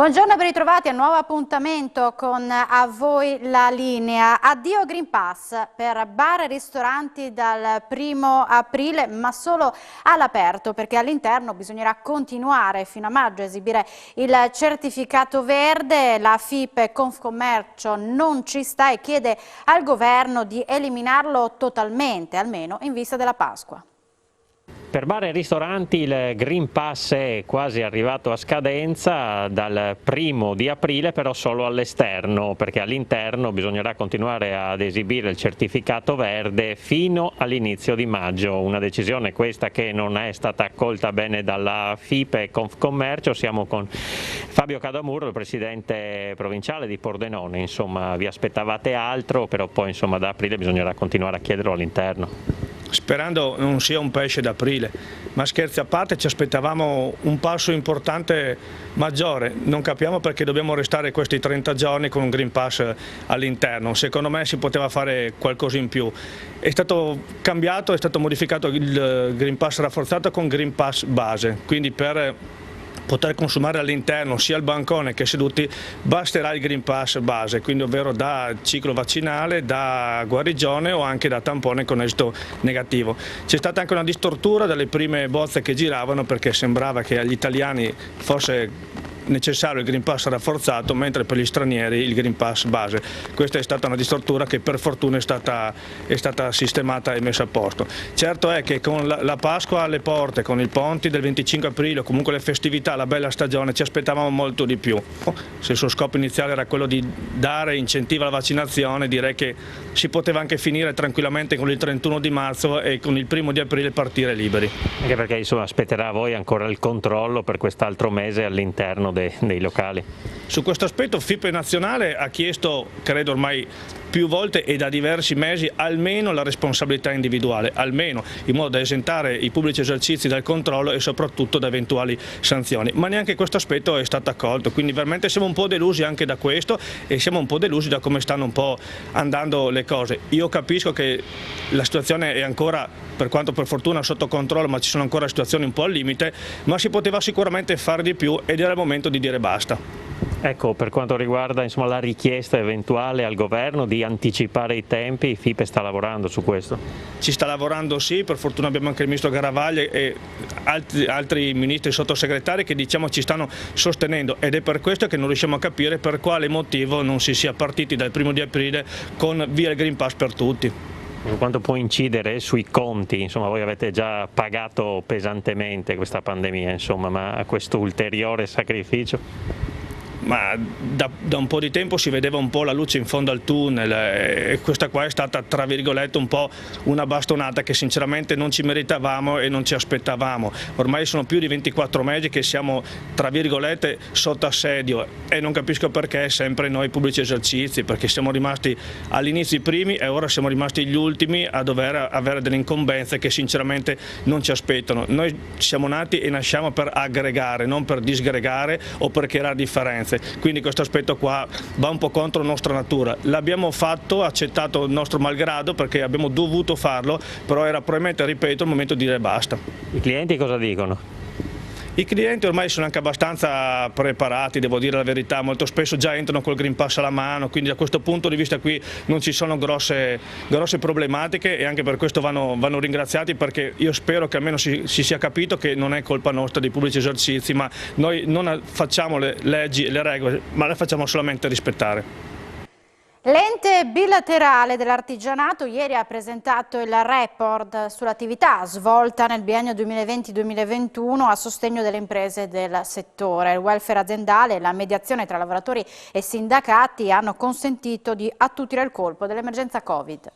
Buongiorno e ben ritrovati a un nuovo appuntamento con A Voi la Linea. Addio Green Pass per bar e ristoranti dal 1° aprile, ma solo all'aperto, perché all'interno bisognerà continuare fino a maggio a esibire il certificato verde. La FIP Confcommercio non ci sta e chiede al governo di eliminarlo totalmente, almeno in vista della Pasqua. Per bar e ristoranti il Green Pass è quasi arrivato a scadenza dal 1° aprile, però solo all'esterno, perché all'interno bisognerà continuare ad esibire il certificato verde fino all'inizio di maggio. Una decisione questa che non è stata accolta bene dalla FIP e Confcommercio. Siamo con Fabio Cadamurro, il presidente provinciale di Pordenone. Insomma, vi aspettavate altro, però poi insomma da aprile bisognerà continuare a chiederlo all'interno. Sperando non sia un pesce d'aprile, ma scherzi a parte, ci aspettavamo un passo importante maggiore. Non capiamo perché dobbiamo restare questi 30 giorni con un Green Pass all'interno. Secondo me si poteva fare qualcosa in più. È stato cambiato, è stato modificato il Green Pass rafforzato con Green Pass base, quindi per poter consumare all'interno sia al bancone che seduti basterà il Green Pass base, quindi ovvero da ciclo vaccinale, da guarigione o anche da tampone con esito negativo. C'è stata anche una distortura dalle prime bozze che giravano, perché sembrava che agli italiani fosse necessario il Green Pass rafforzato, mentre per gli stranieri il Green Pass base. Questa è stata una distortura che per fortuna è stata sistemata e messa a posto. Certo è che con la Pasqua alle porte, con il ponti del 25 aprile, comunque le festività, la bella stagione, ci aspettavamo molto di più. Se il suo scopo iniziale era quello di dare incentivo alla vaccinazione, direi che si poteva anche finire tranquillamente con il 31 di marzo e con il 1° di aprile partire liberi. Anche perché insomma aspetterà a voi ancora il controllo per quest'altro mese all'interno dei locali. Su questo aspetto FIP nazionale ha chiesto, credo ormai più volte e da diversi mesi, almeno la responsabilità individuale, almeno in modo da esentare i pubblici esercizi dal controllo e soprattutto da eventuali sanzioni, ma neanche questo aspetto è stato accolto, quindi veramente siamo un po' delusi anche da questo e siamo un po' delusi da come stanno un po' andando le cose. Io capisco che la situazione è ancora, per quanto per fortuna, sotto controllo, ma ci sono ancora situazioni un po' al limite, ma si poteva sicuramente fare di più ed era il momento di dire basta. Ecco, per quanto riguarda insomma, la richiesta eventuale al governo di anticipare i tempi, FIP sta lavorando su questo? Ci sta lavorando, sì, per fortuna abbiamo anche il ministro Garavaglia e altri ministri e sottosegretari che ci stanno sostenendo, ed è per questo che non riusciamo a capire per quale motivo non si sia partiti dal 1° di aprile con via il Green Pass per tutti. Quanto può incidere sui conti? Insomma, voi avete già pagato pesantemente questa pandemia, insomma, ma questo ulteriore sacrificio? Ma da un po' di tempo si vedeva un po' la luce in fondo al tunnel e questa qua è stata, tra virgolette, un po' una bastonata che sinceramente non ci meritavamo e non ci aspettavamo. Ormai sono più di 24 mesi che siamo, tra virgolette, sotto assedio e non capisco perché sempre noi pubblici esercizi, perché siamo rimasti all'inizio i primi e ora siamo rimasti gli ultimi a dover avere delle incombenze che sinceramente non ci aspettano. Noi siamo nati e nasciamo per aggregare, non per disgregare o per creare differenze. Quindi questo aspetto qua va un po' contro la nostra natura. L'abbiamo fatto, accettato il nostro malgrado perché abbiamo dovuto farlo, però era probabilmente, ripeto, il momento di dire basta. I clienti cosa dicono? I clienti ormai sono anche abbastanza preparati, devo dire la verità, molto spesso già entrano col Green Pass alla mano, quindi da questo punto di vista qui non ci sono grosse problematiche e anche per questo vanno ringraziati, perché io spero che almeno si sia capito che non è colpa nostra dei pubblici esercizi, ma noi non facciamo le leggi e le regole, ma le facciamo solamente rispettare. L'ente bilaterale dell'artigianato ieri ha presentato il report sull'attività svolta nel biennio 2020-2021 a sostegno delle imprese del settore. Il welfare aziendale e la mediazione tra lavoratori e sindacati hanno consentito di attutire il colpo dell'emergenza Covid.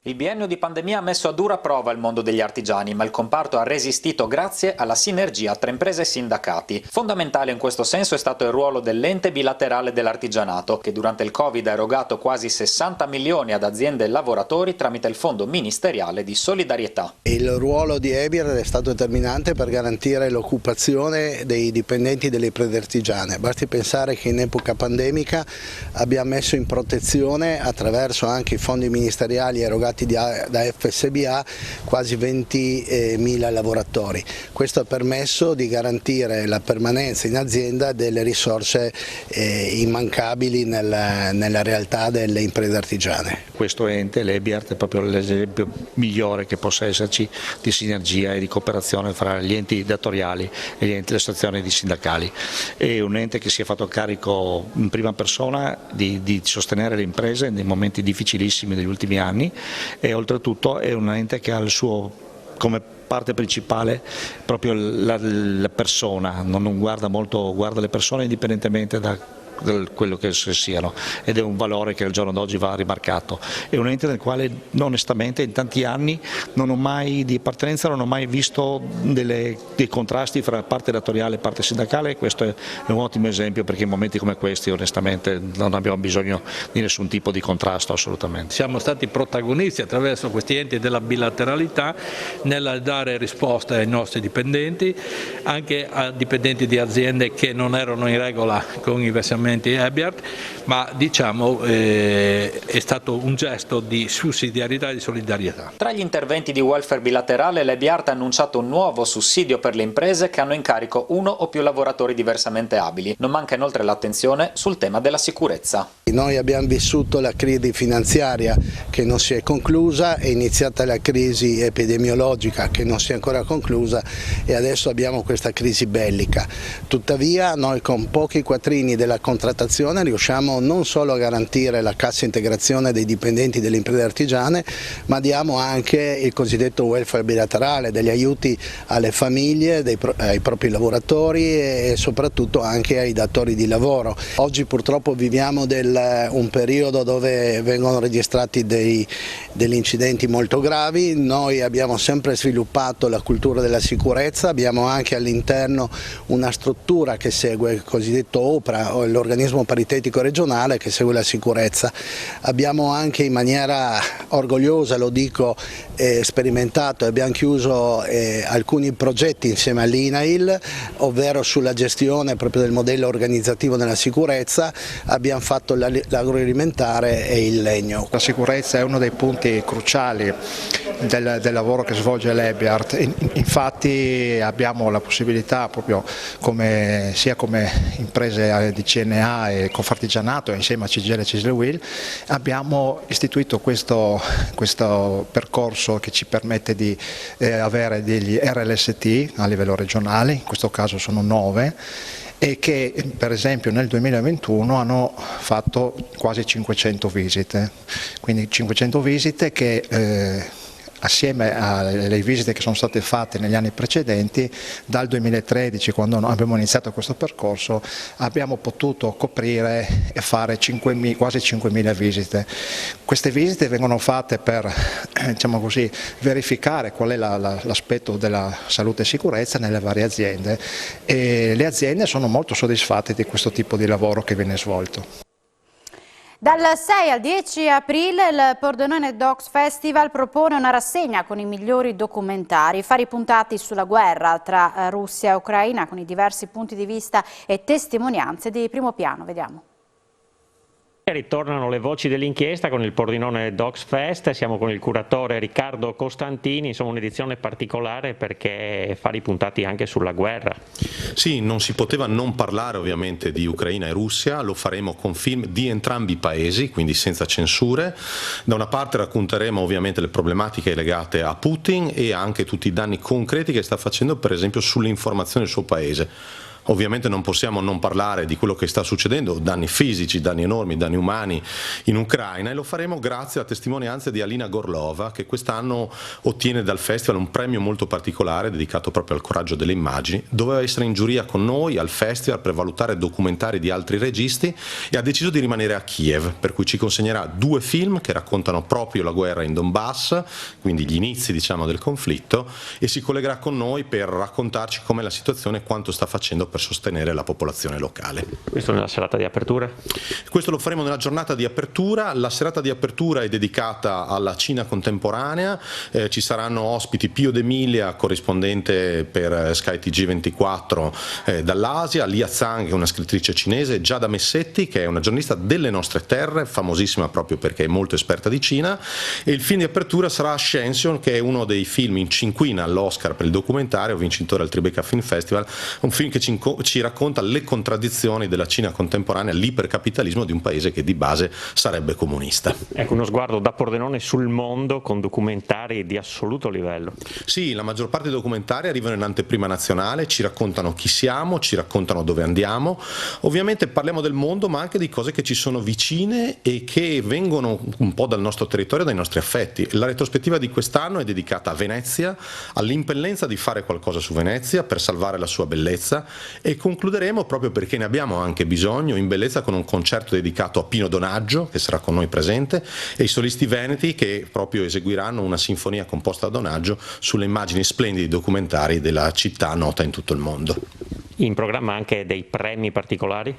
Il biennio di pandemia ha messo a dura prova il mondo degli artigiani, ma il comparto ha resistito grazie alla sinergia tra imprese e sindacati. Fondamentale in questo senso è stato il ruolo dell'ente bilaterale dell'artigianato, che durante il Covid ha erogato quasi 60 milioni ad aziende e lavoratori tramite il Fondo Ministeriale di Solidarietà. Il ruolo di EBIR è stato determinante per garantire l'occupazione dei dipendenti delle imprese artigiane. Basti pensare che in epoca pandemica abbiamo messo in protezione, attraverso anche i fondi ministeriali erogati affiliati da FSBA quasi 20.000 lavoratori. Questo ha permesso di garantire la permanenza in azienda delle risorse immancabili nella realtà delle imprese artigiane. Questo ente, l'EBIART, è proprio l'esempio migliore che possa esserci di sinergia e di cooperazione fra gli enti datoriali e le associazioni sindacali. È un ente che si è fatto carico in prima persona di sostenere le imprese nei momenti difficilissimi degli ultimi anni e oltretutto è un ente che ha il suo come parte principale proprio la persona, non guarda molto, guarda le persone indipendentemente da quello che siano, ed è un valore che al giorno d'oggi va rimarcato. È un ente nel quale onestamente in tanti anni di appartenenza non ho mai visto dei contrasti fra parte datoriale e parte sindacale, e questo è un ottimo esempio, perché in momenti come questi onestamente non abbiamo bisogno di nessun tipo di contrasto assolutamente. Siamo stati protagonisti attraverso questi enti della bilateralità nel dare risposte ai nostri dipendenti, anche a dipendenti di aziende che non erano in regola con i versamenti EBIART, ma diciamo è stato un gesto di sussidiarietà e di solidarietà. Tra gli interventi di welfare bilaterale, l'EBIART ha annunciato un nuovo sussidio per le imprese che hanno in carico uno o più lavoratori diversamente abili. Non manca inoltre l'attenzione sul tema della sicurezza. Noi abbiamo vissuto la crisi finanziaria che non si è conclusa, è iniziata la crisi epidemiologica che non si è ancora conclusa e adesso abbiamo questa crisi bellica. Tuttavia noi con pochi quattrini della contrattazione riusciamo non solo a garantire la cassa integrazione dei dipendenti delle imprese artigiane, ma diamo anche il cosiddetto welfare bilaterale, degli aiuti alle famiglie, ai propri lavoratori e soprattutto anche ai datori di lavoro. Oggi purtroppo viviamo un periodo dove vengono registrati degli incidenti molto gravi. Noi abbiamo sempre sviluppato la cultura della sicurezza, abbiamo anche all'interno una struttura che segue il cosiddetto OPRA, o l'organismo paritetico regionale, che segue la sicurezza. Abbiamo anche in maniera orgogliosa, lo dico, sperimentato e abbiamo chiuso alcuni progetti insieme all'INAIL, ovvero sulla gestione proprio del modello organizzativo della sicurezza. Abbiamo fatto l'agroalimentare e il legno. La sicurezza è uno dei punti cruciali del lavoro che svolge l'EBIART. Infatti abbiamo la possibilità, proprio sia come imprese di CNA e Confartigianato insieme a CGIL e CISL UIL, abbiamo istituito questo percorso che ci permette di avere degli RLST a livello regionale, in questo caso sono 9, e che per esempio nel 2021 hanno fatto quasi 500 visite, quindi 500 visite che assieme alle visite che sono state fatte negli anni precedenti, dal 2013, quando abbiamo iniziato questo percorso, abbiamo potuto coprire e fare quasi 5.000 visite. Queste visite vengono fatte per, diciamo così, verificare qual è l'aspetto della salute e sicurezza nelle varie aziende, e le aziende sono molto soddisfatte di questo tipo di lavoro che viene svolto. Dal 6 al 10 aprile il Pordenone Docs Festival propone una rassegna con i migliori documentari, fari puntati sulla guerra tra Russia e Ucraina con i diversi punti di vista e testimonianze di primo piano. Vediamo. Ritornano le voci dell'inchiesta con il Pordenone Docs Fest, siamo con il curatore Riccardo Costantini, insomma un'edizione particolare perché fari puntati anche sulla guerra. Sì, non si poteva non parlare ovviamente di Ucraina e Russia, lo faremo con film di entrambi i paesi, quindi senza censure. Da una parte racconteremo ovviamente le problematiche legate a Putin e anche tutti i danni concreti che sta facendo per esempio sull'informazione del suo paese. Ovviamente non possiamo non parlare di quello che sta succedendo, danni fisici, danni enormi, danni umani in Ucraina, e lo faremo grazie a testimonianze di Alina Gorlova, che quest'anno ottiene dal festival un premio molto particolare dedicato proprio al coraggio delle immagini. Doveva essere in giuria con noi al festival per valutare documentari di altri registi e ha deciso di rimanere a Kiev, per cui ci consegnerà 2 film che raccontano proprio la guerra in Donbass, quindi gli inizi diciamo del conflitto, e si collegherà con noi per raccontarci com'è la situazione e quanto sta facendo per sostenere la popolazione locale. Questo nella serata di apertura? Questo lo faremo nella giornata di apertura. La serata di apertura è dedicata alla Cina contemporanea, ci saranno ospiti Pio D'Emilia, corrispondente per Sky TG24 dall'Asia, Lia Zhang, che è una scrittrice cinese, Giada Messetti, che è una giornalista delle nostre terre, famosissima proprio perché è molto esperta di Cina, e il film di apertura sarà Ascension, che è uno dei film in cinquina all'Oscar per il documentario, vincitore al Tribeca Film Festival, un film che ci racconta le contraddizioni della Cina contemporanea, l'ipercapitalismo di un paese che di base sarebbe comunista. Ecco, uno sguardo da Pordenone sul mondo con documentari di assoluto livello. Sì, la maggior parte dei documentari arrivano in anteprima nazionale, ci raccontano chi siamo, ci raccontano dove andiamo. Ovviamente parliamo del mondo, ma anche di cose che ci sono vicine e che vengono un po' dal nostro territorio, dai nostri affetti. La retrospettiva di quest'anno è dedicata a Venezia, all'impellenza di fare qualcosa su Venezia per salvare la sua bellezza, e concluderemo, proprio perché ne abbiamo anche bisogno, in bellezza con un concerto dedicato a Pino Donaggio, che sarà con noi presente, e i solisti veneti che proprio eseguiranno una sinfonia composta da Donaggio sulle immagini splendidi documentari della città nota in tutto il mondo. In programma anche dei premi particolari?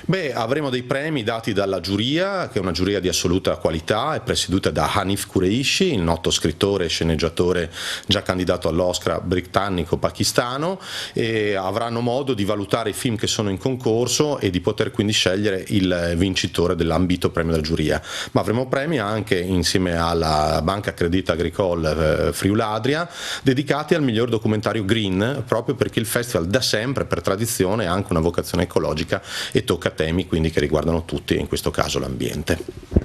Beh, avremo dei premi dati dalla giuria, che è una giuria di assoluta qualità, è presieduta da Hanif Kureishi, il noto scrittore e sceneggiatore già candidato all'Oscar britannico pakistano, e avranno modo di valutare i film che sono in concorso e di poter quindi scegliere il vincitore dell'ambito premio della giuria. Ma avremo premi anche insieme alla Banca Credit Agricole Friuladria, dedicati al miglior documentario green, proprio perché il festival da sempre, per tradizione, ha anche una vocazione ecologica e tocca temi quindi che riguardano tutti, in questo caso l'ambiente.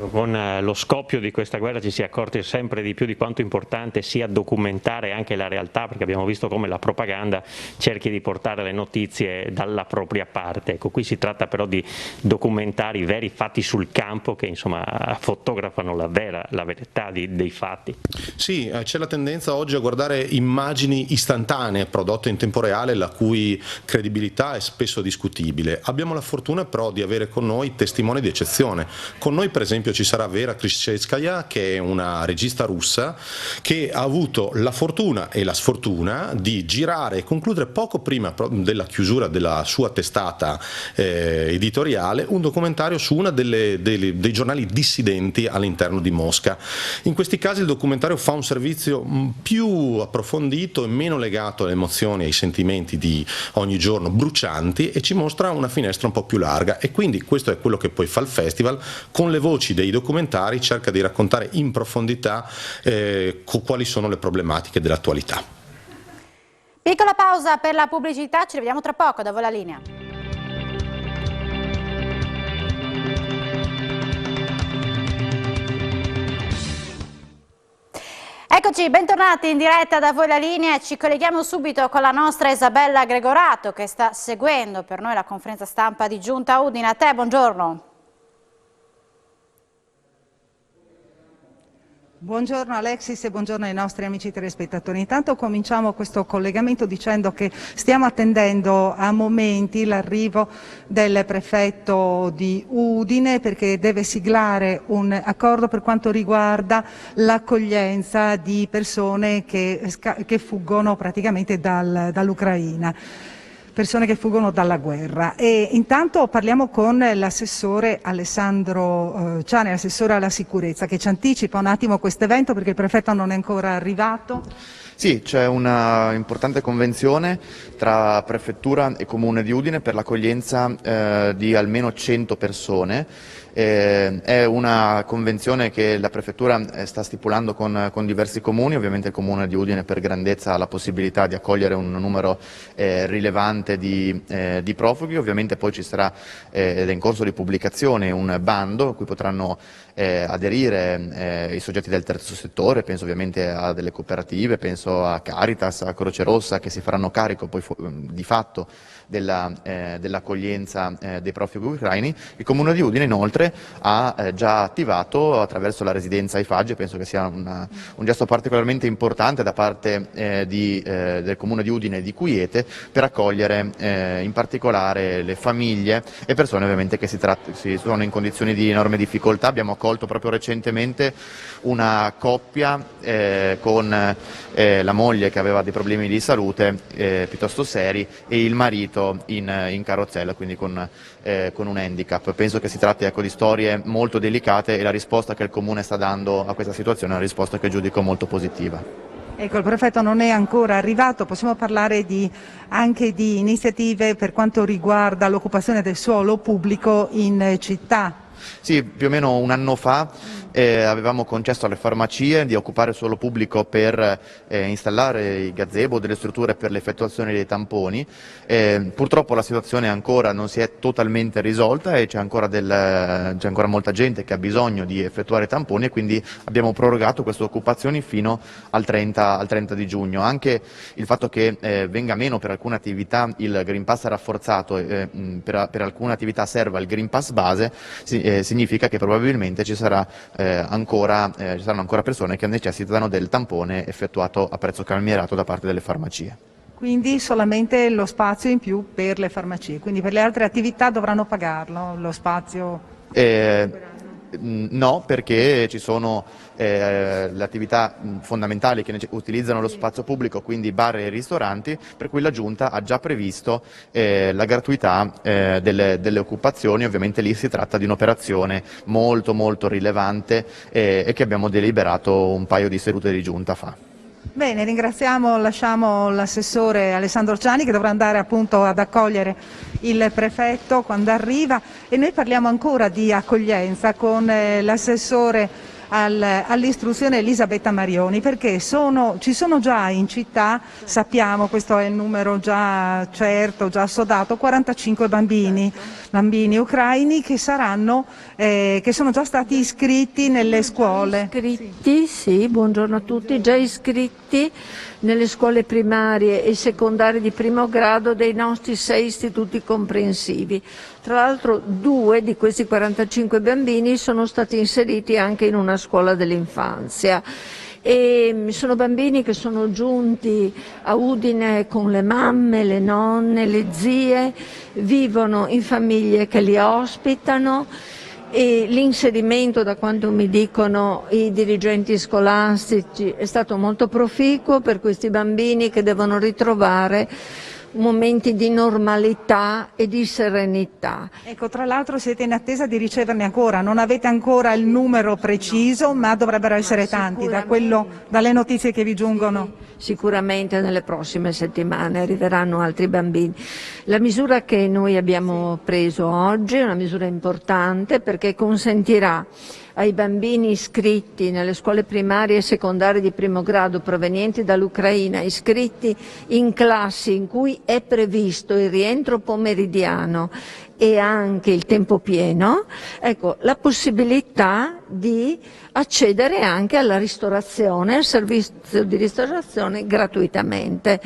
Con lo scoppio di questa guerra ci si è accorti sempre di più di quanto importante sia documentare anche la realtà, perché abbiamo visto come la propaganda cerchi di portare le notizie dalla propria parte. Ecco, qui si tratta però di documentari veri, fatti sul campo, che insomma fotografano la verità dei fatti. Sì, c'è la tendenza oggi a guardare immagini istantanee prodotte in tempo reale, la cui credibilità è spesso discutibile. Abbiamo la fortuna però di avere con noi testimoni di eccezione. Con noi per esempio ci sarà Vera Krishchevskaya, che è una regista russa che ha avuto la fortuna e la sfortuna di girare e concludere poco prima della chiusura della sua testata editoriale un documentario su una dei giornali dissidenti all'interno di Mosca. In questi casi il documentario fa un servizio più approfondito e meno legato alle emozioni e ai sentimenti di ogni giorno brucianti, e ci mostra una finestra un po' più larga, e quindi questo è quello che poi fa il festival. Con le voci dei documentari cerca di raccontare in profondità quali sono le problematiche dell'attualità. Piccola pausa per la pubblicità, ci rivediamo tra poco, da voi la linea. Eccoci, bentornati in diretta da voi la linea. Ci colleghiamo subito con la nostra Isabella Gregorato, che sta seguendo per noi la conferenza stampa di Giunta Udine. A te, buongiorno. Buongiorno Alexis e buongiorno ai nostri amici telespettatori. Intanto cominciamo questo collegamento dicendo che stiamo attendendo a momenti l'arrivo del prefetto di Udine, perché deve siglare un accordo per quanto riguarda l'accoglienza di persone che fuggono praticamente dall'Ucraina. Persone che fuggono dalla guerra. E intanto parliamo con l'assessore Alessandro Ciani, l'assessore alla sicurezza, che ci anticipa un attimo questo evento perché il prefetto non è ancora arrivato. Sì, c'è una importante convenzione tra Prefettura e Comune di Udine per l'accoglienza di almeno 100 persone. È una convenzione che la Prefettura sta stipulando con diversi comuni. Ovviamente il Comune di Udine per grandezza ha la possibilità di accogliere un numero rilevante di profughi. Ovviamente poi ci sarà, ed è in corso di pubblicazione, un bando a cui potranno aderire i soggetti del terzo settore, penso ovviamente a delle cooperative, penso a Caritas, a Croce Rossa, che si faranno carico poi di fatto dell'accoglienza dei profughi ucraini. Il Comune di Udine inoltre inoltre ha già attivato attraverso la residenza IFAGE, penso che sia un gesto particolarmente importante da parte del Comune di Udine e di Quiete per accogliere in particolare le famiglie e persone ovviamente che si sono in condizioni di enorme difficoltà. Abbiamo accolto proprio recentemente una coppia con la moglie che aveva dei problemi di salute piuttosto seri e il marito in carrozzella, quindi con un handicap. Penso che si tratti di storie molto delicate e la risposta che il Comune sta dando a questa situazione è una risposta che giudico molto positiva. Ecco, il prefetto non è ancora arrivato, possiamo parlare anche di iniziative per quanto riguarda l'occupazione del suolo pubblico in città? Sì, più o meno un anno fa avevamo concesso alle farmacie di occupare il suolo pubblico per installare i gazebo, delle strutture per l'effettuazione dei tamponi. Purtroppo la situazione ancora non si è totalmente risolta e c'è ancora molta gente che ha bisogno di effettuare tamponi e quindi abbiamo prorogato queste occupazioni fino al 30 di giugno. Anche il fatto che venga meno per alcune attività il Green Pass rafforzato e per alcune attività serva il Green Pass base significa che probabilmente ci saranno ancora persone che necessitano del tampone effettuato a prezzo calmierato da parte delle farmacie. Quindi solamente lo spazio in più per le farmacie, quindi per le altre attività dovranno pagarlo lo spazio? No, perché ci sono le attività fondamentali che utilizzano lo spazio pubblico, quindi bar e ristoranti, per cui la Giunta ha già previsto la gratuità delle occupazioni. Ovviamente lì si tratta di un'operazione molto molto rilevante e che abbiamo deliberato un paio di sedute di Giunta fa. Bene, lasciamo l'assessore Alessandro Ciani che dovrà andare appunto ad accogliere il prefetto quando arriva e noi parliamo ancora di accoglienza con l'assessore all'istruzione Elisabetta Marioni, perché ci sono già in città, sappiamo, questo è il numero già certo, già assodato, 45 bambini ucraini che sono già stati iscritti nelle scuole. Sì, buongiorno a tutti, già iscritti nelle scuole primarie e secondarie di primo grado dei nostri 6 istituti comprensivi. Tra l'altro 2 di questi 45 bambini sono stati inseriti anche in una scuola dell'infanzia. E sono bambini che sono giunti a Udine con le mamme, le nonne, le zie, vivono in famiglie che li ospitano e l'inserimento, da quanto mi dicono i dirigenti scolastici, è stato molto proficuo per questi bambini che devono ritrovare momenti di normalità e di serenità. Ecco, tra l'altro siete in attesa di riceverne ancora, non avete ancora il numero preciso, ma dovrebbero essere tanti dalle notizie che vi giungono. Sicuramente nelle prossime settimane arriveranno altri bambini. La misura che noi abbiamo preso oggi è una misura importante perché consentirà ai bambini iscritti nelle scuole primarie e secondarie di primo grado provenienti dall'Ucraina, iscritti in classi in cui è previsto il rientro pomeridiano e anche il tempo pieno, ecco, la possibilità di accedere anche alla ristorazione, al servizio di ristorazione gratuitamente.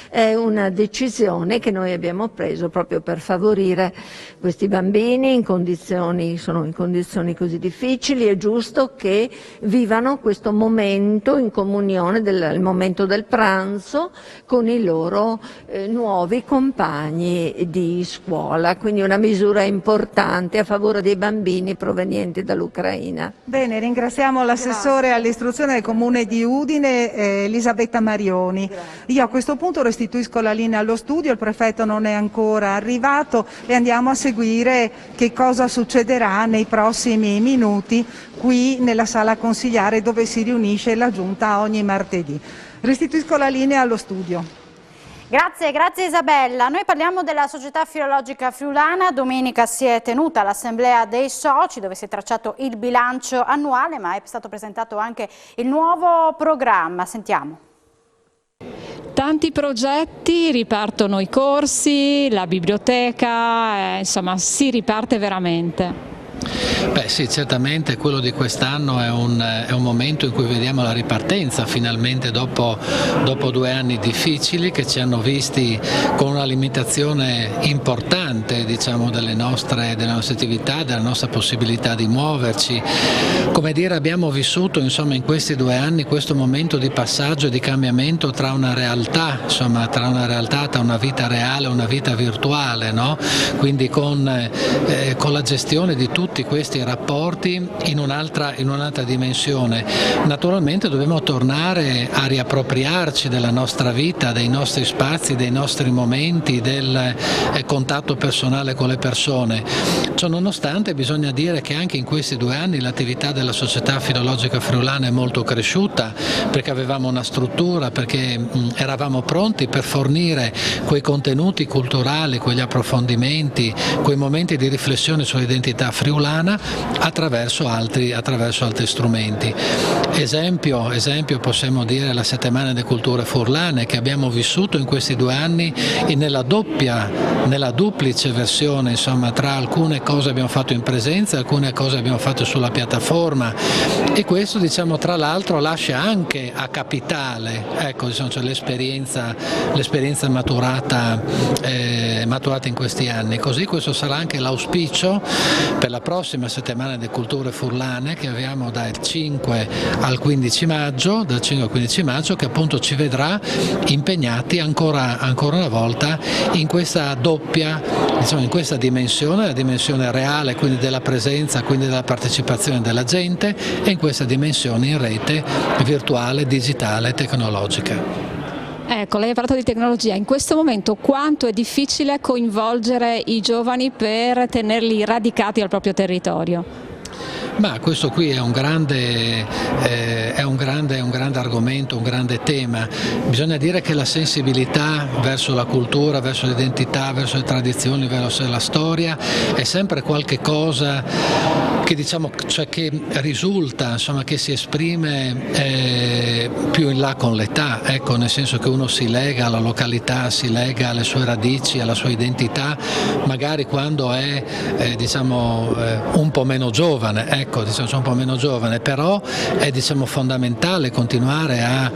È una decisione che noi abbiamo preso proprio per favorire questi bambini sono in condizioni così difficili. È giusto che vivano questo momento in comunione, il momento del pranzo con i loro nuovi compagni di scuola, quindi una misura importante a favore dei bambini provenienti dall'Ucraina. Bene, ringraziamo l'assessore all'istruzione del Comune di Udine, Elisabetta Marioni. Io a questo punto restituisco la linea allo studio, il prefetto non è ancora arrivato e andiamo a seguire che cosa succederà nei prossimi minuti qui nella sala consigliare dove si riunisce la Giunta ogni martedì. Restituisco la linea allo studio. Grazie Isabella. Noi parliamo della Società Filologica Friulana. Domenica si è tenuta l'assemblea dei soci dove si è tracciato il bilancio annuale, ma è stato presentato anche il nuovo programma. Sentiamo. Tanti progetti, ripartono i corsi, la biblioteca, insomma si riparte veramente. Beh sì, certamente quello di quest'anno è un momento in cui vediamo la ripartenza finalmente dopo 2 anni difficili che ci hanno visti con una limitazione importante, diciamo, delle nostre attività, della nostra possibilità di muoverci. Come dire, abbiamo vissuto insomma in questi 2 anni questo momento di passaggio e di cambiamento tra una realtà, insomma, tra una vita reale e una vita virtuale, no? Quindi con la gestione di tutti questi rapporti in un'altra dimensione. Naturalmente dobbiamo tornare a riappropriarci della nostra vita, dei nostri spazi, dei nostri momenti, del contatto personale con le persone. Ciò nonostante bisogna dire che anche in questi 2 anni l'attività della Società Filologica Friulana è molto cresciuta, perché avevamo una struttura, perché eravamo pronti per fornire quei contenuti culturali, quegli approfondimenti, quei momenti di riflessione sull'identità friulana attraverso altri strumenti. Esempio possiamo dire la Settimana delle Culture Furlane che abbiamo vissuto in questi 2 anni nella duplice versione, insomma, tra alcune cose abbiamo fatto in presenza, alcune cose abbiamo fatto sulla piattaforma, e questo, diciamo, tra l'altro lascia anche a capitale, ecco, diciamo, cioè l'esperienza maturata in questi anni. Così questo sarà anche l'auspicio per la prossima Settimana delle Culture Furlane che abbiamo dal 5 al 15 maggio, che appunto ci vedrà impegnati ancora una volta in questa doppia, diciamo, in questa dimensione, la dimensione reale, quindi della presenza, quindi della partecipazione della gente, e in questa dimensione in rete virtuale, digitale, tecnologica. Ecco, lei ha parlato di tecnologia. In questo momento quanto è difficile coinvolgere i giovani per tenerli radicati al proprio territorio? Ma questo qui è un grande argomento, un grande tema. Bisogna dire che la sensibilità verso la cultura, verso l'identità, verso le tradizioni, verso la storia è sempre qualche cosa che, diciamo, cioè che risulta, insomma, che si esprime più in là con l'età, ecco, nel senso che uno si lega alla località, si lega alle sue radici, alla sua identità, magari quando è un po' meno giovane, ecco, diciamo, un po' meno giovane, però è, diciamo, fondamentale continuare a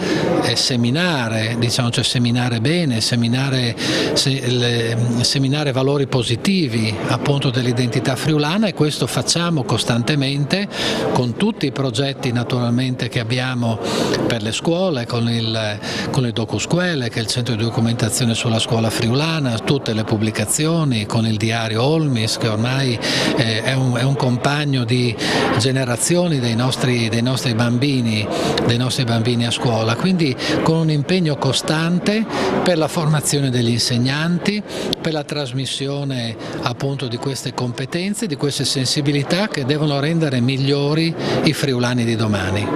seminare, diciamo, cioè seminare bene, seminare valori positivi appunto dell'identità friulana, e questo facciamo costantemente con tutti i progetti naturalmente che abbiamo per le scuole, con il DocuScuole, che è il centro di documentazione sulla scuola friulana, tutte le pubblicazioni, con il diario Olmis, che ormai è un compagno di generazioni dei nostri bambini a scuola, quindi con un impegno costante per la formazione degli insegnanti, per la trasmissione appunto di queste competenze, di queste sensibilità che devono rendere migliori i friulani di domani.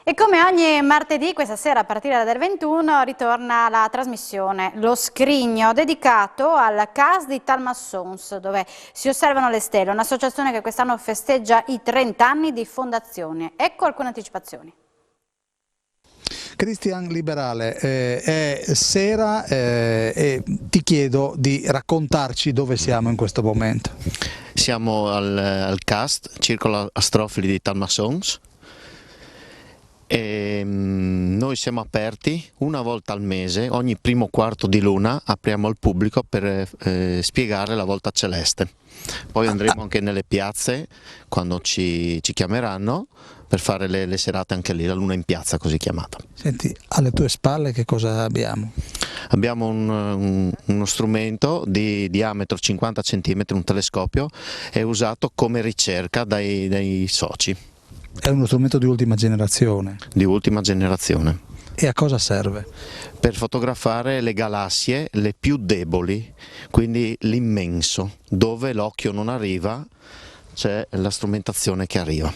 E come ogni martedì, questa sera a partire dalle 21 ritorna la trasmissione Lo Scrigno, dedicato al CAS di Talmassons, dove si osservano le stelle, un'associazione che quest'anno festeggia i 30 anni di fondazione. Ecco alcune anticipazioni. Cristian Liberale, è sera e ti chiedo di raccontarci dove siamo in questo momento. Siamo al CAST, Circolo Astrofili di Talmassons. E noi siamo aperti una volta al mese, ogni primo quarto di luna apriamo al pubblico per spiegare la volta celeste. Poi andremo anche nelle piazze quando ci chiameranno per fare le serate anche lì, la luna in piazza così chiamata. Senti, alle tue spalle che cosa abbiamo? Abbiamo uno strumento di diametro 50 cm, un telescopio, è usato come ricerca dai soci. È uno strumento di ultima generazione? Di ultima generazione. E a cosa serve? Per fotografare le galassie, le più deboli, quindi l'immenso, dove l'occhio non arriva, c'è la strumentazione che arriva.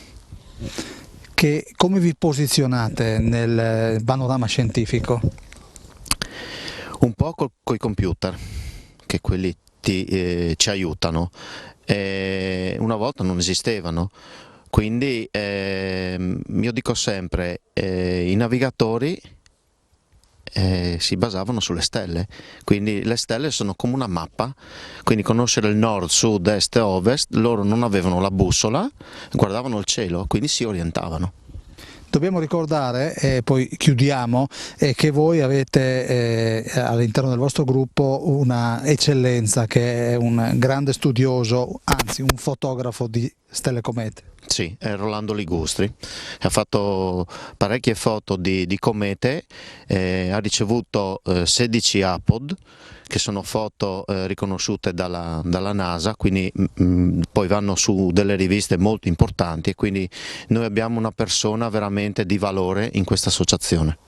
Come vi posizionate nel panorama scientifico? Un po' coi computer, che quelli ci aiutano. Una volta non esistevano. Quindi io dico sempre, i navigatori si basavano sulle stelle, quindi le stelle sono come una mappa, quindi conoscere il nord, sud, est e ovest, loro non avevano la bussola, guardavano il cielo, quindi si orientavano. Dobbiamo ricordare, e poi chiudiamo, che voi avete all'interno del vostro gruppo una eccellenza, che è un grande studioso, anzi un fotografo di stelle comete. Sì, è Rolando Ligustri, ha fatto parecchie foto di comete, ha ricevuto 16 APOD, che sono foto riconosciute dalla NASA, quindi poi vanno su delle riviste molto importanti, e quindi noi abbiamo una persona veramente di valore in questa associazione.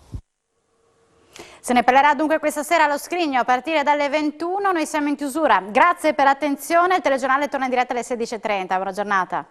Se ne parlerà dunque questa sera allo Scrigno a partire dalle 21, noi siamo in chiusura. Grazie per l'attenzione, il telegiornale torna in diretta alle 16:30, buona giornata.